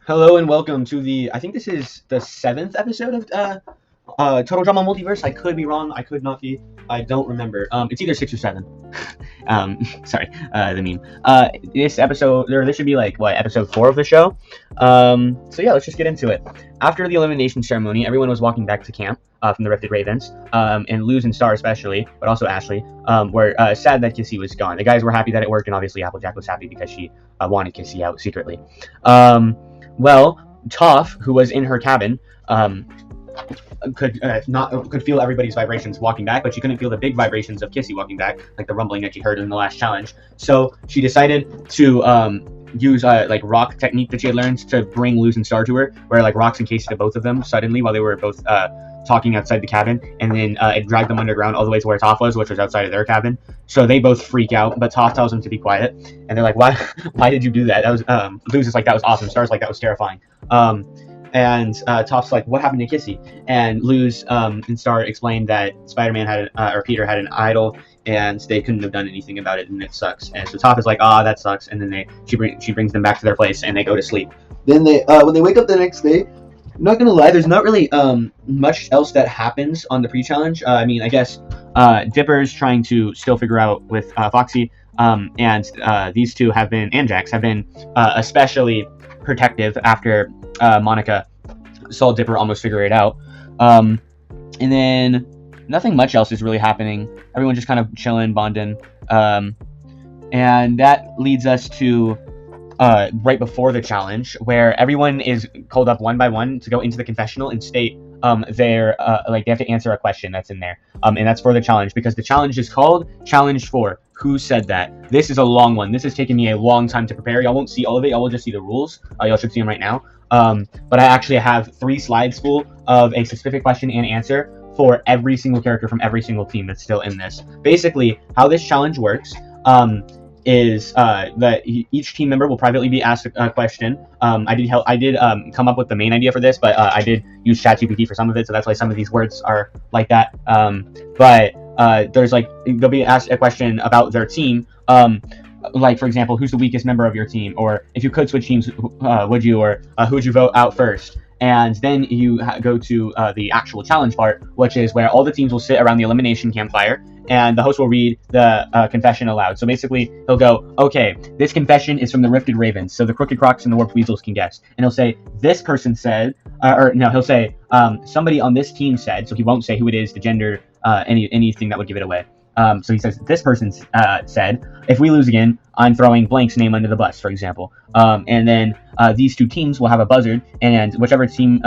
Hello and welcome to I think this is the seventh episode of Total Drama Multiverse. I could be wrong. I could not be. I don't remember. It's either 6 or 7. Sorry, the meme. This episode, or this should be like what, episode 4 of the show. So yeah, let's just get into it. After the elimination ceremony, everyone was walking back to camp from the Rifted Ravens, and Luz and Star especially, but also Ashley, were sad that Kissy was gone. The guys were happy that it worked, and obviously Applejack was happy because she wanted Kissy out secretly. Well, Toph, who was in her cabin, could feel everybody's vibrations walking back, but she couldn't feel the big vibrations of Kissy walking back, like the rumbling that she heard in the last challenge. So she decided to use like rock technique that she had learned to bring Luz and Star to her, where like rocks encased to both of them suddenly while they were both talking outside the cabin, and then it dragged them underground all the way to where Toph was, which was outside of their cabin. So they both freak out, but Toph tells them to be quiet, and they're like, "Why? Why did you do that?" That was Luz is like, "That was awesome." Star's like, "That was terrifying." And Toph's like, "What happened to Kissy?" And Luz and Star explained that Spider-Man had or Peter had an idol, and they couldn't have done anything about it, and it sucks. And so Toph is like, "Ah, that sucks." And then she brings them back to their place, and they go to sleep. Then they when they wake up the next day, I'm not gonna lie, there's not really much else that happens on the pre-challenge. I mean, I guess Dipper's trying to still figure out with Foxy, and these two have been, and Jax have been especially protective after Monica saw Dipper almost figure it out. And then nothing much else is really happening. Everyone just kind of chilling, bonding. And that leads us to right before the challenge, where everyone is called up one by one to go into the confessional and state their like they have to answer a question that's in there. And that's for the challenge, because the challenge is called Challenge 4. Who said that? This is a long one. This has taken me a long time to prepare. Y'all won't see all of it. Y'all will just see the rules. Y'all should see them right now. But I actually have 3 slides full of a specific question and answer for every single character from every single team that's still in this. Basically, how this challenge works is that each team member will privately be asked a question. I did come up with the main idea for this, but I did use ChatGPT for some of it, so that's why some of these words are like that. But there's like, they'll be asked a question about their team. Like, for example, who's the weakest member of your team? Or if you could switch teams, would you? Or who would you vote out first? And then you go to the actual challenge part, which is where all the teams will sit around the elimination campfire, and the host will read the confession aloud. So basically, he'll go, "Okay, this confession is from the Rifted Ravens, so the Crooked Crocs and the Warped Weasels can guess." And he'll say, "This person said," or no, he'll say, "Somebody on this team said," so he won't say who it is, the gender, anything that would give it away. So he says, "This person said, if we lose again, I'm throwing blank's name under the bus," for example. And then these two teams will have a buzzard, and whichever team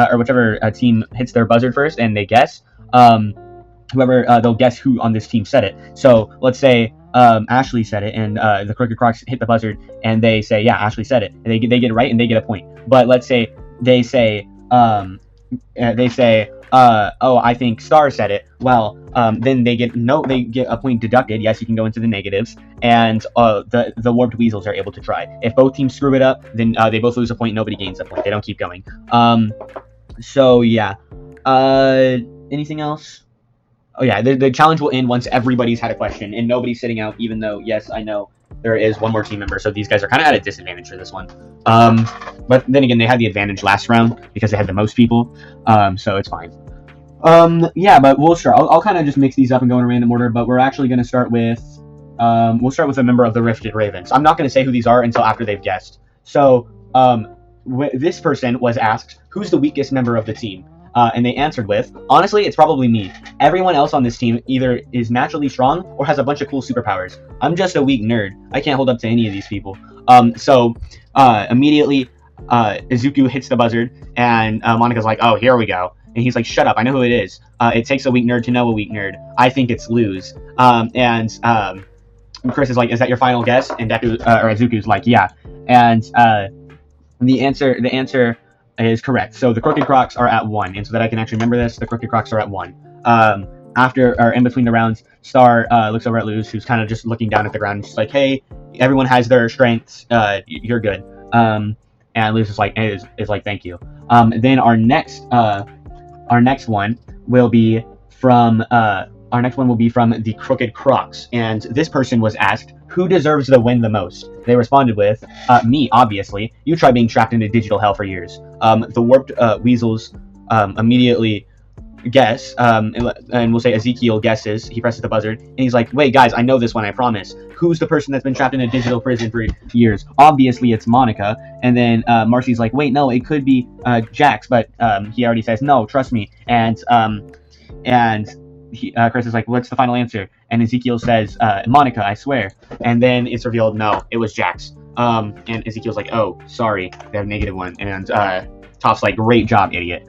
team hits their buzzard first and they guess, they'll guess who on this team said it. So let's say Ashley said it, and the Crooked Crocs hit the buzzard, and they say, "Yeah, Ashley said it." And they get it right, and they get a point. But let's say they say, "Oh, I think Star said it." Well, then they get a point deducted. Yes, you can go into the negatives, and the Warped Weasels are able to try. If both teams screw it up, then they both lose a point. Nobody gains a point. They don't keep going. So yeah. Anything else? Oh yeah, the challenge will end once everybody's had a question and nobody's sitting out. Even though, yes, I know there is one more team member, so these guys are kind of at a disadvantage for this one. But then again, they had the advantage last round because they had the most people. So it's fine. Yeah, but we'll start. I'll kind of just mix these up and go in a random order, but we're actually going to start with, we'll start with a member of the Rifted Ravens. I'm not going to say who these are until after they've guessed. So, this person was asked, who's the weakest member of the team? And they answered with, honestly, it's probably me. Everyone else on this team either is naturally strong or has a bunch of cool superpowers. I'm just a weak nerd. I can't hold up to any of these people. So, immediately, Izuku hits the buzzard, and Monica's like, "Oh, here we go." And he's like, "Shut up, I know who it is. It takes a weak nerd to know a weak nerd. I think it's Luz." And Chris is like, "Is that your final guess?" And Izuku's like, "Yeah." And the answer is correct. So the Crooked Crocs are at 1. And so that I can actually remember this, the Crooked Crocs are at 1. After, or in between the rounds, Star looks over at Luz, who's kind of just looking down at the ground, and she's like, "Hey, everyone has their strengths. You're good." And Luz is like, "Thank you." Then our next one will be from the Crooked Crocs, and this person was asked, Who deserves the win the most? They responded with, me, obviously. You try being trapped into digital hell for years. The warped weasels immediately guess, and we'll say Ezekiel guesses. He presses the buzzard, and he's like, wait, guys, I know this one, I promise. Who's the person that's been trapped in a digital prison for years? Obviously, it's Monica. And then Marcy's like, wait, no, it could be Jax, but he already says, no, trust me. And Chris is like, what's the final answer? And Ezekiel says, Monica, I swear. And then it's revealed, no, it was Jax. And Ezekiel's like, oh, sorry, they have -1. And Toph's like, great job, idiot.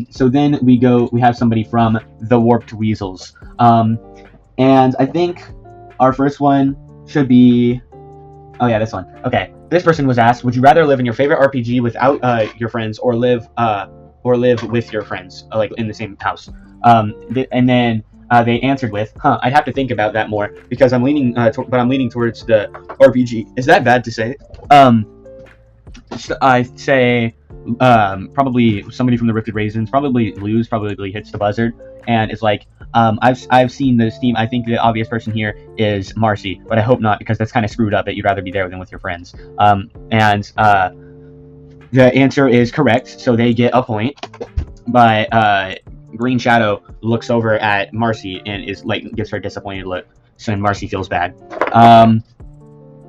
So then we have somebody from the Warped Weasels. And I think our first one should be, oh yeah, this one. Okay, this person was asked, would you rather live in your favorite RPG without your friends, or live with your friends, like in the same house? And then they answered with, I'd have to think about that more, because I'm leaning, but I'm leaning towards the RPG. Is that bad to say? I say, probably somebody from the Rifted Raisins, probably hits the buzzard, and it's like, I've seen this team. I think the obvious person here is Marcy, but I hope not, because that's kind of screwed up that you'd rather be there than with your friends. And the answer is correct, so they get a point. But Green Shadow looks over at Marcy and is like, gives her a disappointed look, so Marcy feels bad.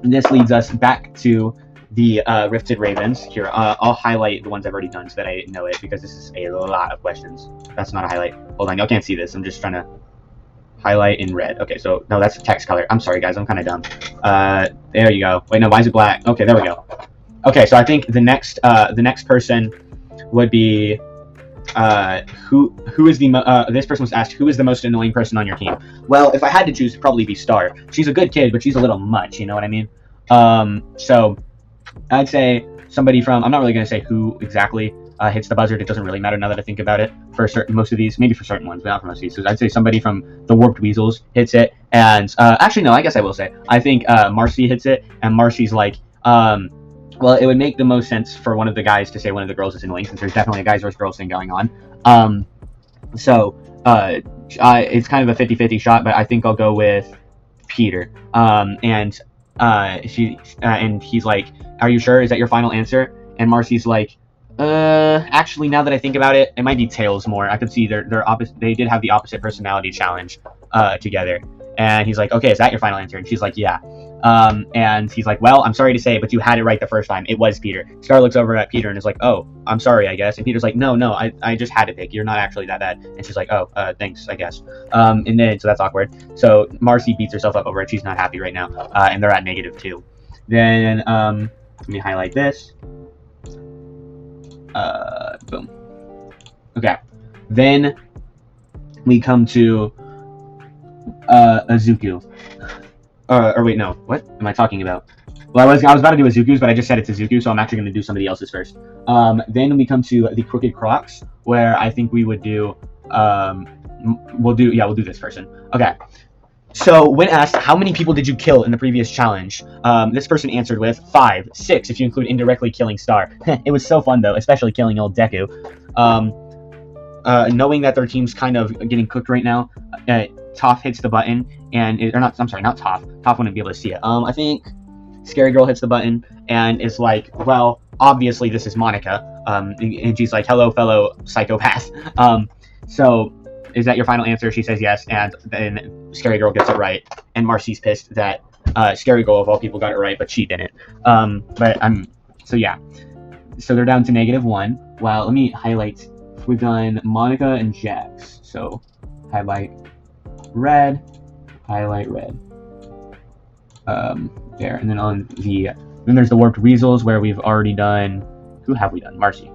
This leads us back to the Rifted Ravens. Here, I'll highlight the ones I've already done so that I know it, because this is a lot of questions. That's not a highlight. Hold on, y'all can't see this. I'm just trying to highlight in red. Okay, so, no, that's the text color. I'm sorry, guys, I'm kind of dumb. There you go. Wait, no, why is it black? Okay, there we go. Okay, so I think the next person would be, who is the, this person was asked, who is the most annoying person on your team? Well, if I had to choose, it'd probably be Star. She's a good kid, but she's a little much, you know what I mean? So I'd say somebody from, I'm not really going to say who exactly hits the buzzard. It doesn't really matter now that I think about it for most of these, maybe for certain ones, but not for most of these. So I'd say somebody from the Warped Weasels hits it. And actually, no, I guess I will say, I think Marcy hits it, and Marcy's like, well, it would make the most sense for one of the guys to say one of the girls is annoying, since there's definitely a guys versus girls thing going on. So it's kind of a 50-50 shot, but I think I'll go with Peter. And he's like, are you sure? Is that your final answer? And Marcy's like, actually, now that I think about it, it might be Tails more. I could see they're opposite. They did have the opposite personality challenge together. And he's like, okay, is that your final answer? And she's like, yeah. And he's like, well, I'm sorry to say, but you had it right the first time. It was Peter. Star looks over at Peter and is like, oh, I'm sorry, I guess. And Peter's like, no, I just had to pick. You're not actually that bad. And she's like, oh, thanks, I guess. And then, so that's awkward. So Marcy beats herself up over it. She's not happy right now. And they're at -2. Then, let me highlight this. Boom. Okay. Then we come to Azuku. Or wait, no. What am I talking about? Well, I was about to do Azuku's, but I just said it's Azuku, so I'm actually going to do somebody else's first. Then we come to the Crooked Crocs, where I think we would do, we'll do this person. Okay. So when asked, how many people did you kill in the previous challenge? This person answered with 5, 6, if you include indirectly killing Star. It was so fun, though, especially killing old Deku. Knowing that their team's kind of getting cooked right now, Toph hits the button, and not Toph. Toph wouldn't be able to see it. I think Scary Girl hits the button and is like, well, obviously this is Monica. And she's like, hello, fellow psychopath. So is that your final answer? She says yes, and then Scary Girl gets it right, and Marcy's pissed that Scary Girl of all people got it right, but she didn't. So yeah. So they're down to -1. Well, let me highlight. We've done Monica and Jax. So highlight red. There, and then then there's the Warped Weasels, where we've already done, who have we done? Marcy.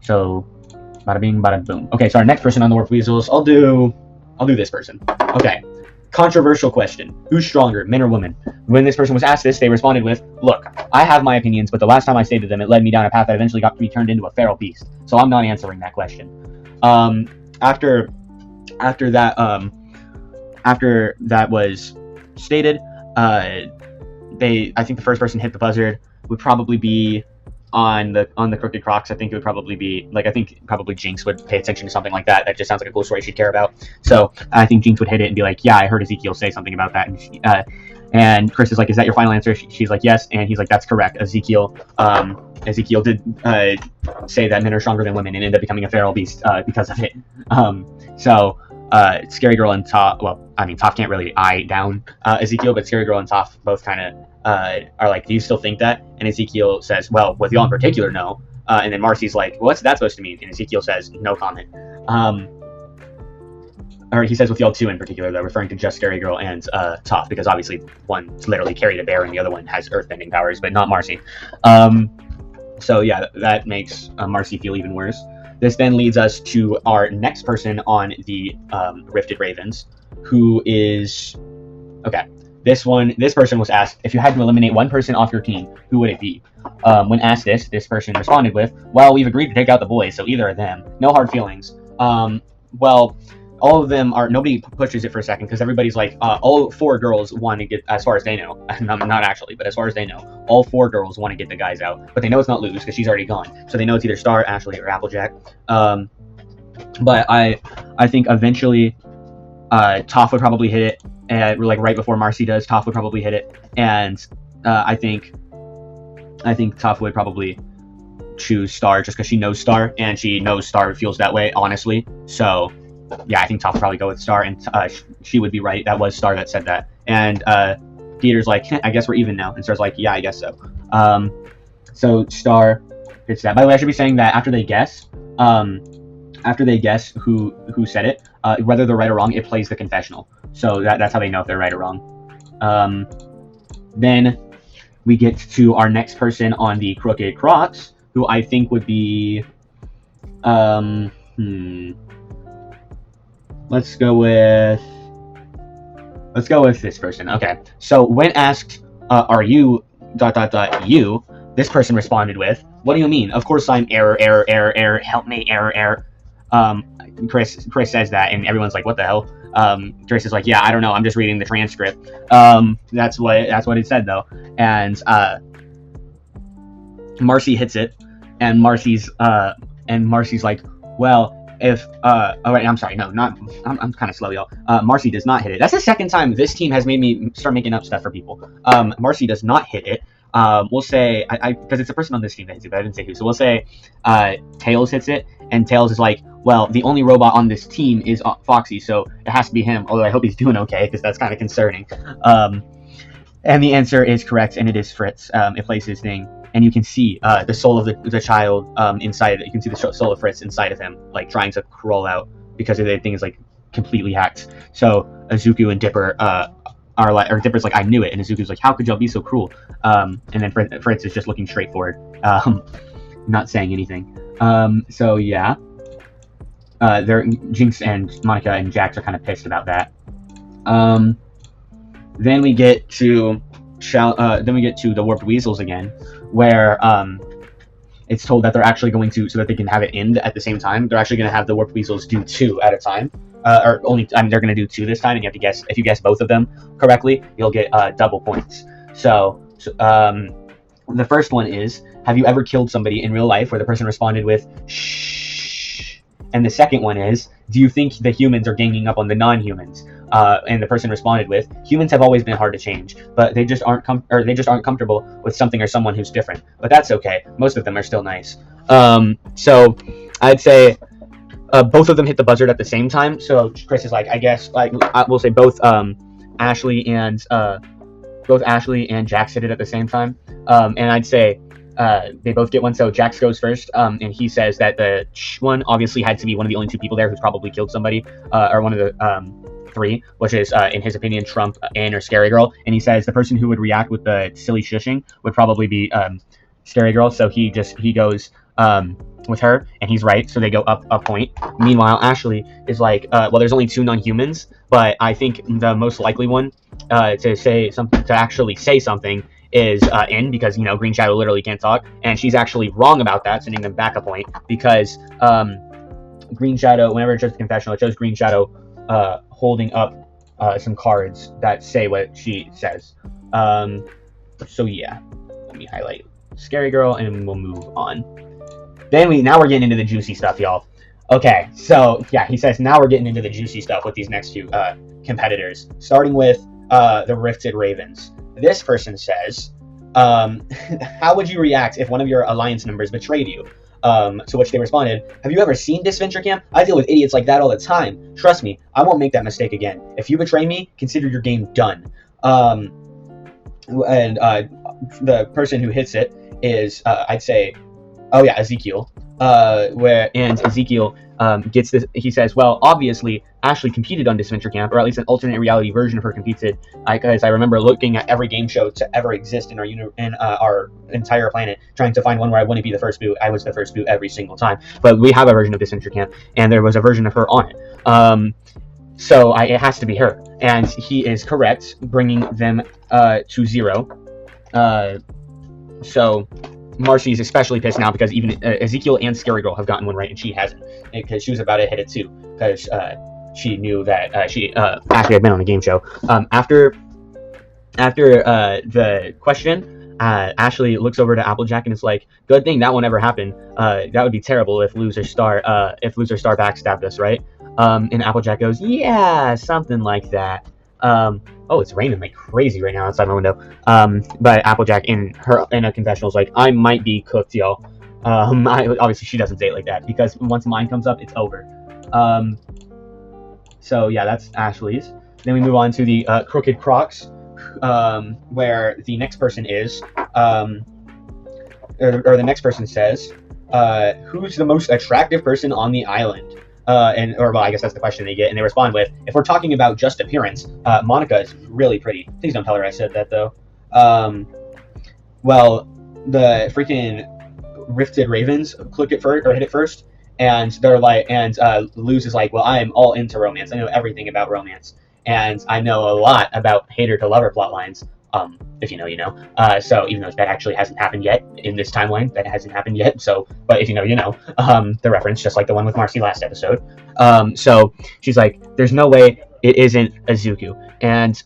So bada bing, bada boom. Okay, so our next person on the Warped Weasels, I'll do this person. Okay. Controversial question. Who's stronger, men or women? When this person was asked this, they responded with, look, I have my opinions, but the last time I stated them, it led me down a path that eventually got me turned into a feral beast. So I'm not answering that question. After that was stated, I think the first person hit the buzzard would probably be on the Crooked Crocs. I think it would probably be, like, I think probably Jinx would pay attention to something like that. That just sounds like a cool story she'd care about. So I think Jinx would hit it and be like, yeah, I heard Ezekiel say something about that. And Chris is like, is that your final answer? She's like, yes. And he's like, that's correct. Ezekiel did say that men are stronger than women and ended up becoming a feral beast because of it. So Scary Girl and Toph, well, I mean, Toph can't really eye down Ezekiel, but Scary Girl and Toph both kind of are like, do you still think that? And Ezekiel says, well, with y'all in particular, no. And then Marcy's like, what's that supposed to mean? And Ezekiel says, no comment. Or he says with y'all two in particular, though, referring to just Scary Girl and Toph, because obviously one literally carried a bear and the other one has earthbending powers, but not Marcy. So yeah, that makes Marcy feel even worse. This then leads us to our next person on the Rifted Ravens, who is... Okay, this person was asked, if you had to eliminate one person off your team, who would it be? When asked this person responded with, well, we've agreed to take out the boys, so either of them. No hard feelings. Well, all of them are... Nobody pushes it for a second, because everybody's like, all 4 girls want to get, as far as they know, not actually, but as far as they know, all 4 girls want to get the guys out. But they know it's not Luz, because she's already gone. So they know it's either Star, Ashley, or Applejack. But I think eventually Toph would probably hit it, and like right before Marcy does, Toph would probably hit it. And I think Toph would probably choose Star, just because she knows Star, and she knows Star feels that way, honestly. So... yeah, I think Toph would probably go with Star, and she would be right. That was Star that said that. And Peter's like, I guess we're even now. And Star's like, yeah, I guess so. So Star gets that. By the way, I should be saying that after they guess who said it, whether they're right or wrong, it plays the confessional. So that's how they know if they're right or wrong. Then we get to our next person on the Crooked Crocs, who I think would be... Let's go with this person. Okay. So when asked, are you ... you, this person responded with, what do you mean? Of course I'm error, help me, error. Chris says that, and everyone's like, what the hell? Chris is like, yeah, I don't know, I'm just reading the transcript. That's what it said though. And Marcy hits it, and Marcy's like, well, if oh wait, I'm sorry, no, not I'm kind of slow, y'all. Marcy does not hit it. That's the second time this team has made me start making up stuff for people. Marcy does not hit it. We'll say I because it's a person on this team that hits it, but I didn't say who. So we'll say Tails hits it, and Tails is like, well, the only robot on this team is Foxy, so it has to be him. Although I hope he's doing okay, because that's kind of concerning. And the answer is correct, and it is Fritz. It plays his thing. And you can see the soul of the child inside of it. You can see the soul of Fritz inside of him, like trying to crawl out because the thing is like completely hacked. So Izuku and Dipper are like, or Dipper's like, I knew it, and Izuku's like, how could y'all be so cruel? And then Fritz is just looking straight forward, not saying anything. So yeah, Jinx and Monica and Jax are kind of pissed about that. Then we get to the Warped Weasels again, where it's told that they're actually going to, so that they can have it end at the same time, they're actually going to have the Warped Weasels do 2 at a time. Or only, I mean, they're going to do 2 this time, and you have to guess. If you guess both of them correctly, you'll get double points. So the first one is, have you ever killed somebody in real life, where the person responded with shh? And the second one is, do you think the humans are ganging up on the non-humans? And the person responded with, humans have always been hard to change, but they just aren't comfortable with something or someone who's different. But that's okay. Most of them are still nice. So I'd say both of them hit the buzzer at the same time. So Chris is like, I guess, like, we'll say both Ashley and Jax hit it at the same time. And I'd say they both get one. So Jax goes first, and he says that the one obviously had to be one of the only 2 people there who's probably killed somebody, or one of the 3, which is, in his opinion, Trump, Anne, or Scary Girl. And he says the person who would react with the silly shushing would probably be Scary Girl. So he goes with her, and he's right. So they go up a point. Meanwhile, Ashley is like, well, there's only 2 non-humans, but I think the most likely one to actually say something is N, because, you know, Green Shadow literally can't talk, and she's actually wrong about that, sending them back a point, because Green Shadow, whenever it shows the confessional, it shows Green Shadow holding up some cards that say what she says. So yeah, let me highlight Scary Girl, and we'll move on. Now we're getting into the juicy stuff, y'all. Okay, so yeah, he says now we're getting into the juicy stuff with these next 2 competitors, starting with the Rifted Ravens. This person says, how would you react if one of your alliance members betrayed you? To which they responded, have you ever seen Disventure Camp? I deal with idiots like that all the time. Trust me, I won't make that mistake again. If you betray me, consider your game done. The person who hits it is, I'd say, Ezekiel. Ezekiel gets this. He says, well, obviously, Ashley competed on Disventure Camp, or at least an alternate reality version of her competed. Because I remember looking at every game show to ever exist in our entire planet, trying to find one where I wouldn't be the first boot. I was the first boot every single time. But we have a version of Disventure Camp, and there was a version of her on it. So it has to be her, and he is correct, bringing them to 0. So Marcy's especially pissed now because even Ezekiel and Scary Girl have gotten one right and she hasn't, because she was about to hit it too, because she knew that she actually had been on a game show. After the question, Ashley looks over to Applejack and is like, "Good thing that won't ever happen. That would be terrible if Loser Star backstabbed us, right?" And Applejack goes, "Yeah, something like that." Oh, it's raining like crazy right now outside my window. But Applejack in a confessional is like, I might be cooked, y'all. Obviously she doesn't say it like that, because once mine comes up, it's over. So yeah, that's Ashley's. Then we move on to the Crooked Crocs, where the next person is, or the next person says, who's the most attractive person on the island? I guess that's the question they get, and they respond with, if we're talking about just appearance, Monica is really pretty. Please don't tell her I said that, though. Well, the freaking Rifted Ravens hit it first, and they're like, and Luz is like, well, I'm all into romance. I know everything about romance, and I know a lot about hater to lover plot lines. If you know, you know. So even though that actually hasn't happened yet in this timeline, that hasn't happened yet. So, but if you know, you know. The reference, just like the one with Marcy last episode. So she's like, "There's no way it isn't Izuku," and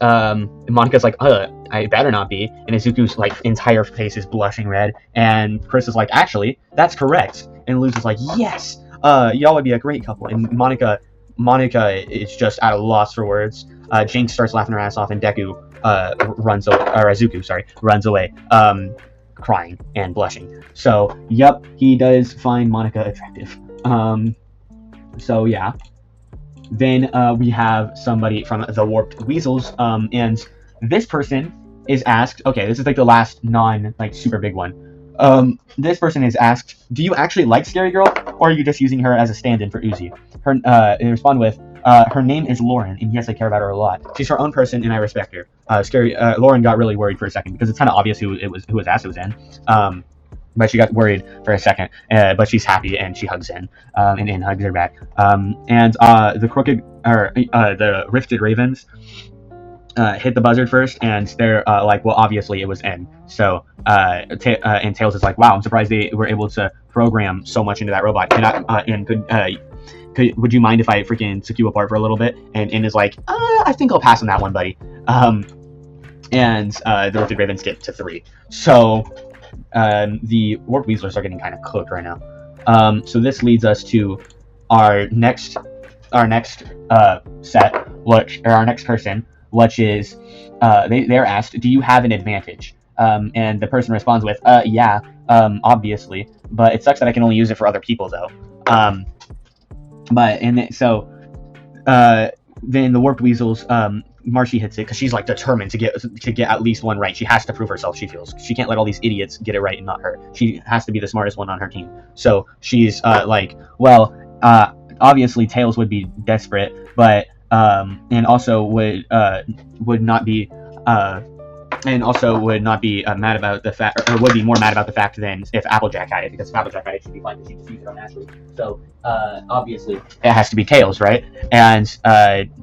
Monica's like, "I better not be." And Izuku's like entire face is blushing red, and Chris is like, "Actually, that's correct." And Luz is like, "Yes, y'all would be a great couple." And Monica is just at a loss for words. Jinx starts laughing her ass off, and Deku runs away, crying and blushing. So, yep, he does find Monica attractive. So yeah. Then we have somebody from the Warped Weasels, and this person is asked. Okay, this is like the last super big one. This person is asked, "Do you actually like Scary Girl, or are you just using her as a stand-in for Uzi?" They respond with, "Her name is Lauren, and yes, I care about her a lot. She's her own person, and I respect her." Lauren got really worried for a second because it's kind of obvious who his ass it was in. But she got worried for a second. But she's happy and she hugs in, and hugs her back. The Rifted Ravens hit the buzzard first, and they're like, well, obviously it was N. So and Tails is like, wow, I'm surprised they were able to program so much into that robot. Would you mind if I freaking took you apart for a little bit? And N is like, I think I'll pass on that one, buddy. And the Rifted Ravens get to 3. So the Warped Weaslers are getting kind of cooked right now. So this leads us to our next set, our next person, which is they're asked, "Do you have an advantage?" And the person responds with, "Yeah, obviously, but it sucks that I can only use it for other people, though." Then the Warped Weasels, Marcy hits it because she's like determined to get at least one right. She has to prove herself. She feels she can't let all these idiots get it right and not her. She has to be the smartest one on her team. So she's like, well, obviously Tails would be desperate, but and also would not be mad about the fact, or would be more mad about the fact than if Applejack had it, because if Applejack had it, she'd be fine, but she just used it on Ashley. So obviously it has to be Tails, right? And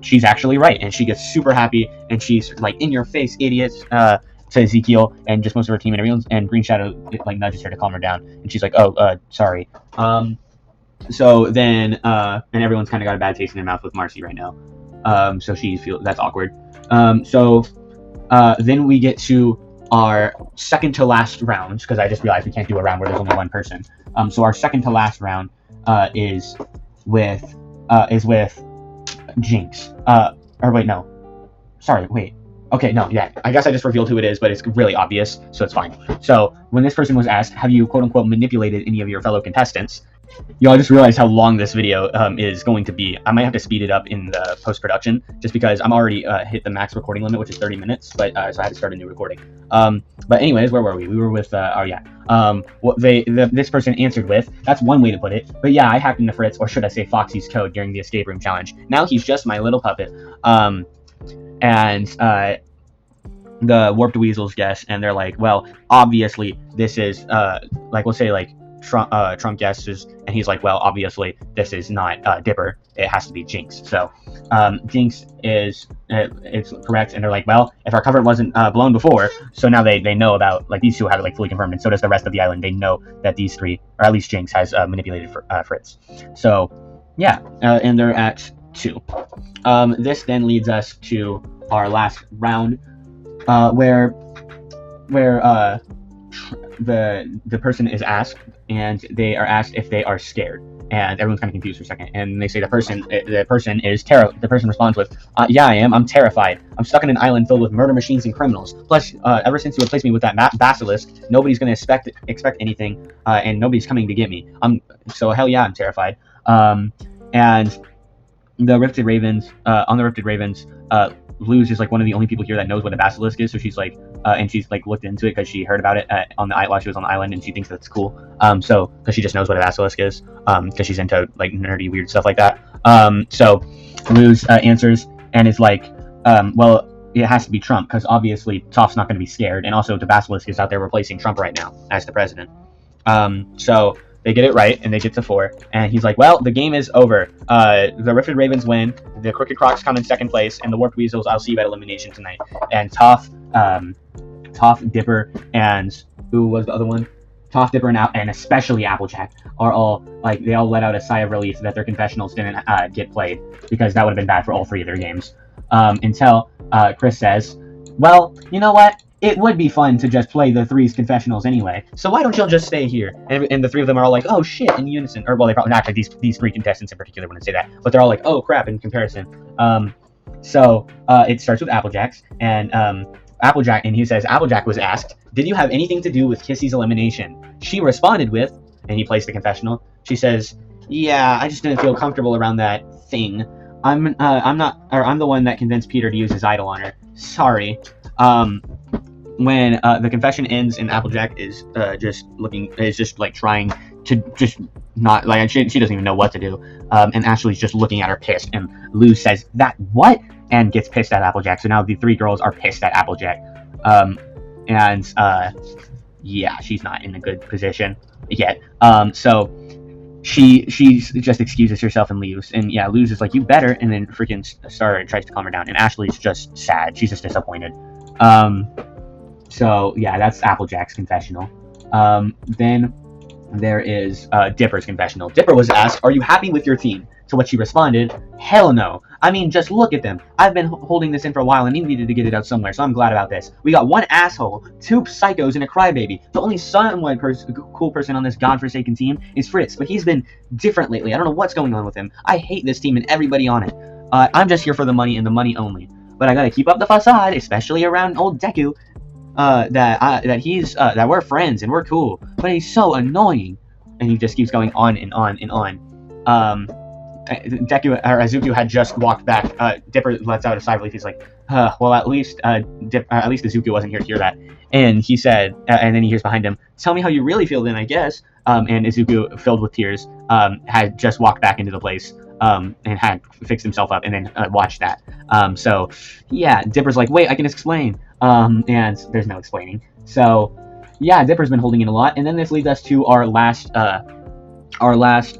she's actually right, and she gets super happy, and she's like, "In your face, idiots," to Ezekiel and just most of her team and everyone. And Green Shadow like nudges her to calm her down, and she's like, "Oh, sorry." So then and everyone's kind of got a bad taste in their mouth with Marcy right now. So she feels that's awkward. Then we get to our second to last round, because I just realized we can't do a round where there's only one person. So our second to last round is with Jinx. Okay, no, yeah. I guess I just revealed who it is, but it's really obvious, so it's fine. So when this person was asked, have you quote unquote manipulated any of your fellow contestants? Y'all just realized how long this video is going to be. I might have to speed it up in the post-production just because I'm already hit the max recording limit, which is 30 minutes, but so I had to start a new recording. But anyways, where were we? We were with, what this person answered with, that's one way to put it, but yeah, I hacked into Fritz, or should I say Foxy's code during the escape room challenge. Now he's just my little puppet. And the Warped Weasels guess, and they're like, well, obviously this is, like, we'll say, like, Trump guesses, and he's like, well, obviously this is not Dipper, it has to be Jinx. So Jinx is it's correct, and they're like, well, if our cover wasn't blown before, so now they know about, like, these two have it like fully confirmed, and so does the rest of the island. They know that these three, or at least Jinx, has manipulated Fritz. So yeah, and they're at 2. This then leads us to our last round, where the person is asked, and they are asked if they are scared, and everyone's kind of confused for a second, and they say the person is the person responds with, yeah, I am. I'm terrified. I'm stuck in an island filled with murder machines and criminals. Plus, ever since you replaced me with that basilisk, nobody's going to expect anything, and nobody's coming to get me. So hell yeah, I'm terrified. And the Rifted Ravens, on the Rifted Ravens, Luz is like one of the only people here that knows what a basilisk is, so she's like, and she's like looked into it because she heard about it while she was on the island, and she thinks that's cool. So because she just knows what a basilisk is, because she's into like nerdy weird stuff like that. So Luz answers and is like, well, it has to be Trump because obviously Toph's not going to be scared, and also the basilisk is out there replacing Trump right now as the president. So they get it right, and they get to 4, and he's like, well, the game is over. The Rifted Ravens win, the Crooked Crocs come in second place, and the Warped Weasels, I'll see you at elimination tonight. And Toph, Dipper, and who was the other one? Toph, Dipper, and especially Applejack are all, like, they all let out a sigh of relief that their confessionals didn't get played, because that would have been bad for all 3 of their games. Until Chris says, well, you know what? It would be fun to just play the 3's confessionals anyway, so why don't y'all just stay here? And the 3 of them are all like, oh shit, in unison. Or, well, they probably not, actually, these 3 contestants in particular wouldn't say that, but they're all like, oh crap, in comparison. So it starts with Applejack's, and Applejack, and he says, Applejack was asked, did you have anything to do with Kissy's elimination? She responded with, and he plays the confessional, she says, yeah, I just didn't feel comfortable around that thing. I'm the one that convinced Peter to use his idol on her. Sorry. When the confession ends and Applejack is just like trying to just not, like, she doesn't even know what to do, and Ashley's just looking at her pissed, and Luz says, that what? And gets pissed at Applejack, so now the 3 girls are pissed at Applejack, yeah, she's not in a good position yet, so she just excuses herself and leaves, and yeah, Luz is like, you better, and then freaking Star tries to calm her down, and Ashley's just sad, she's just disappointed. So yeah, that's Applejack's confessional. Then there is Dipper's confessional. Dipper was asked, are you happy with your team? To which she responded, hell no. I mean, just look at them. I've been holding this in for a while and needed to get it out somewhere, so I'm glad about this. We got 1 asshole, 2 psychos, and a crybaby. The only somewhat cool person on this godforsaken team is Fritz, but he's been different lately. I don't know what's going on with him. I hate this team and everybody on it. I'm just here for the money and the money only. But I gotta keep up the facade, especially around old Deku, that we're friends and we're cool, but he's so annoying. And he just keeps going on and on and on. Deku, or Azuku had just walked back. Dipper lets out a sigh of relief. He's like, well, at least Azuku wasn't here to hear that. And he said, and then he hears behind him, tell me how you really feel then, I guess. And Azuku, filled with tears, had just walked back into the place, and had fixed himself up, and then watched that. So yeah, Dipper's like, wait, I can explain. And there's no explaining. So yeah, Dipper's been holding in a lot, and then this leads us to our last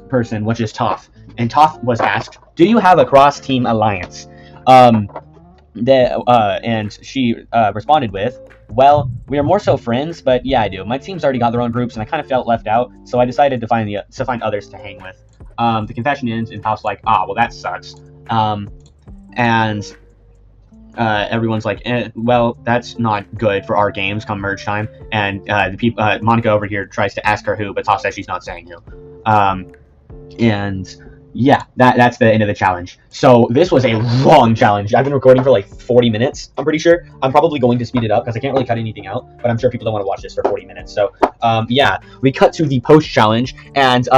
person, which is Toph. And Toph was asked, do you have a cross-team alliance? And she responded with, well, we are more so friends, but yeah, I do. My team's already got their own groups, and I kind of felt left out, so I decided to find others to hang with. The confession ends, and Toph's like, well, that sucks. And everyone's like, well, that's not good for our games come merge time. And Monica over here tries to ask her who, but Toph says she's not saying who. And yeah, that's the end of the challenge. So this was a long challenge. I've been recording for like 40 minutes. I'm pretty sure. I'm probably going to speed it up because I can't really cut anything out. But I'm sure people don't want to watch this for 40 minutes. So yeah, we cut to the post challenge, and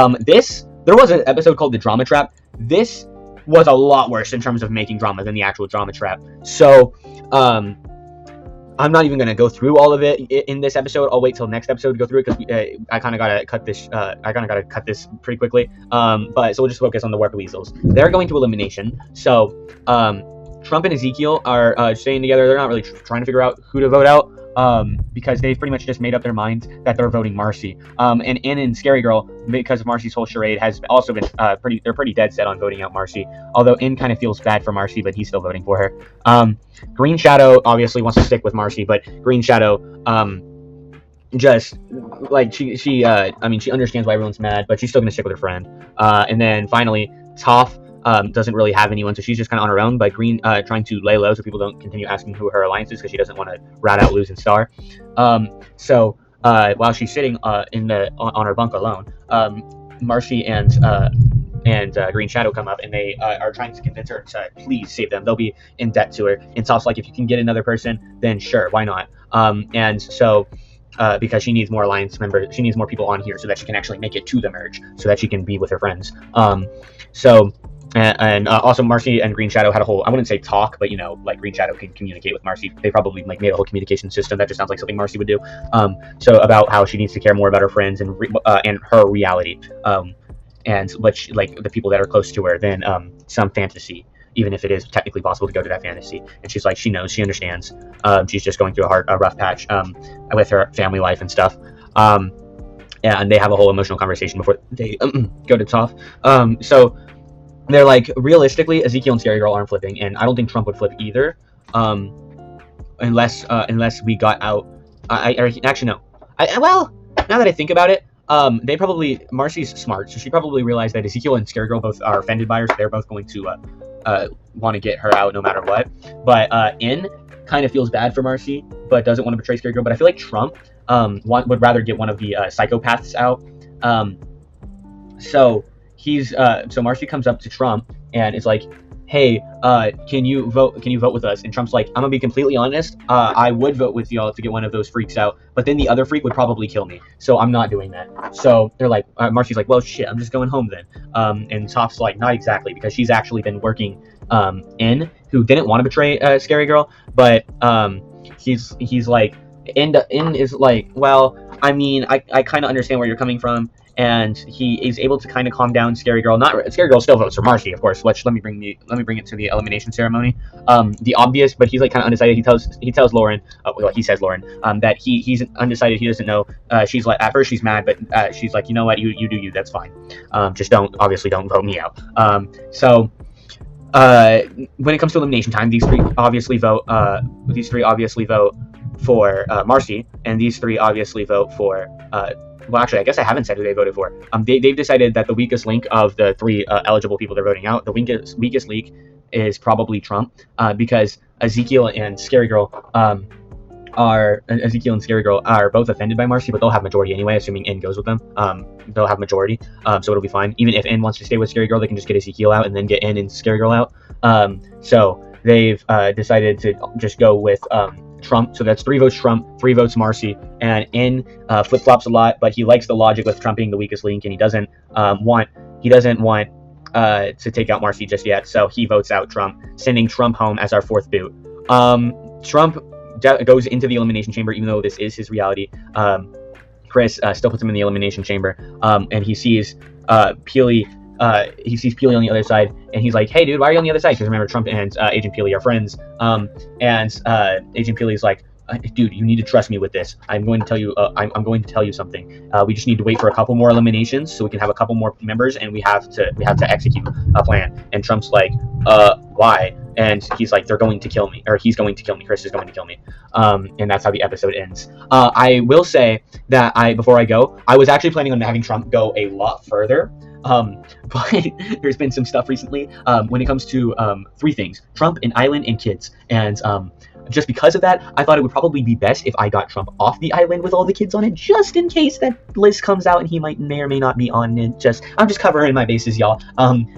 there was an episode called the Drama Trap. This was a lot worse in terms of making drama than the actual Drama Trap. So I'm not even gonna go through all of it in this episode. I'll wait till next episode to go through it because I kind of gotta cut this. I kind of gotta cut this pretty quickly. But so we'll just focus on the Warp Weasels. They're going to elimination. So Trump and Ezekiel are staying together. They're not really trying to figure out who to vote out. Because they've pretty much just made up their minds that they're voting Marcy. And in Scary Girl, because of Marcy's whole charade, has also been they're pretty dead set on voting out Marcy. Although In kind of feels bad for Marcy, but he's still voting for her. Green Shadow obviously wants to stick with Marcy, but Green Shadow just like she understands why everyone's mad, but she's still gonna stick with her friend. And then finally, Toph doesn't really have anyone, so she's just kind of on her own. But Green trying to lay low so people don't continue asking who her alliance is because she doesn't want to rat out Luz and Star. So while she's sitting on her bunk alone, Marcy and Green Shadow come up, and they are trying to convince her to please save them. They'll be in debt to her. And Toph's like, if you can get another person, then sure, why not? And so. Because she needs more alliance members, she needs more people on here so that she can actually make it to the merge, so that she can be with her friends. And also Marcy and Green Shadow had a whole, I wouldn't say talk, but like Green Shadow can communicate with Marcy. They probably like made a whole communication system that just sounds like something Marcy would do. So about how she needs to care more about her friends and her reality, but like the people that are close to her than some fantasy, even if it is technically possible to go to that fantasy. And she's like, she knows, she understands. She's just going through a rough patch with her family life and stuff. And they have a whole emotional conversation before they go to Toph. So they're like, realistically, Ezekiel and Scary Girl aren't flipping, and I don't think Trump would flip either, unless we got out. Actually no. Well, now that I think about it, they probably, Marcy's smart, so she probably realized that Ezekiel and Scary Girl both are offended by her, so they're both going to want to get her out no matter what. But In kind of feels bad for Marcy, but doesn't want to betray Scary Girl. But I feel like Trump would rather get one of the psychopaths out. So Marcy comes up to Trump and is like, hey, can you vote with us? And Trump's like, I'm gonna be completely honest, I would vote with y'all to get one of those freaks out, but then the other freak would probably kill me, so I'm not doing that. So they're like, Marcy's like, well shit, I'm just going home then. And Toph's like, not exactly, because she's actually been working In, who didn't want to betray Scary Girl, but he's like, In is like, well, I mean, I kind of understand where you're coming from. And he is able to kind of calm down Scary Girl. Scary Girl still votes for Marcy, of course. Let me bring it to the elimination ceremony. The obvious, but he's like kind of undecided. He tells Lauren, he says Lauren, that he's undecided. He doesn't know. She's like, at first she's mad, but she's like, you know what, you do you. That's fine. Just don't vote me out. So when it comes to elimination time, these three obviously vote for Marcy, and these three obviously vote for. Well, actually, I guess I haven't said who they voted for. They've decided that the weakest link of the three eligible people they're voting out, the weakest link is probably Trump, because Ezekiel and Scary Girl are both offended by Marcy, but they'll have majority anyway, assuming In goes with them. They'll have majority, so it'll be fine. Even if In wants to stay with Scary Girl, they can just get Ezekiel out and then get In and Scary Girl out. So they've decided to just go with Trump. So that's 3 votes Trump, 3 votes Marcy, and In flip-flops a lot, but he likes the logic with Trump being the weakest link, and he doesn't want to take out Marcy just yet, so he votes out Trump, sending Trump home as our 4th boot. Trump goes into the elimination chamber, even though this is his reality. Chris still puts him in the elimination chamber, and he sees Peely. He sees Peely on the other side, and he's like, "Hey, dude, why are you on the other side?" Because remember, Trump and Agent Peely are friends. And Agent Peely's like, "Dude, you need to trust me with this. I'm going to tell you. I'm going to tell you something. We just need to wait for a couple more eliminations, so we can have a couple more members, and we have to execute a plan." And Trump's like, "Why?" And he's like, "They're going to kill me, or he's going to kill me. Chris is going to kill me." And that's how the episode ends. I will say that before I go, I was actually planning on having Trump go a lot further. But there's been some stuff recently when it comes to 3 things: Trump, an island, and kids. And just because of that, I thought it would probably be best if I got Trump off the island with all the kids on it, just in case that list comes out and he may or may not be on it. I'm just covering my bases, y'all.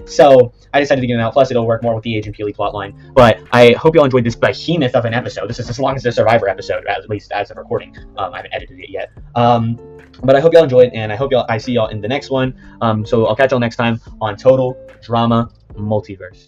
So I decided to get him out. Plus, it'll work more with the Agent Peely plotline. But I hope y'all enjoyed this behemoth of an episode. This is as long as the Survivor episode, at least as of recording. I haven't edited it yet. But I hope y'all enjoyed, and I see y'all in the next one. So I'll catch y'all next time on Total Drama Multiverse.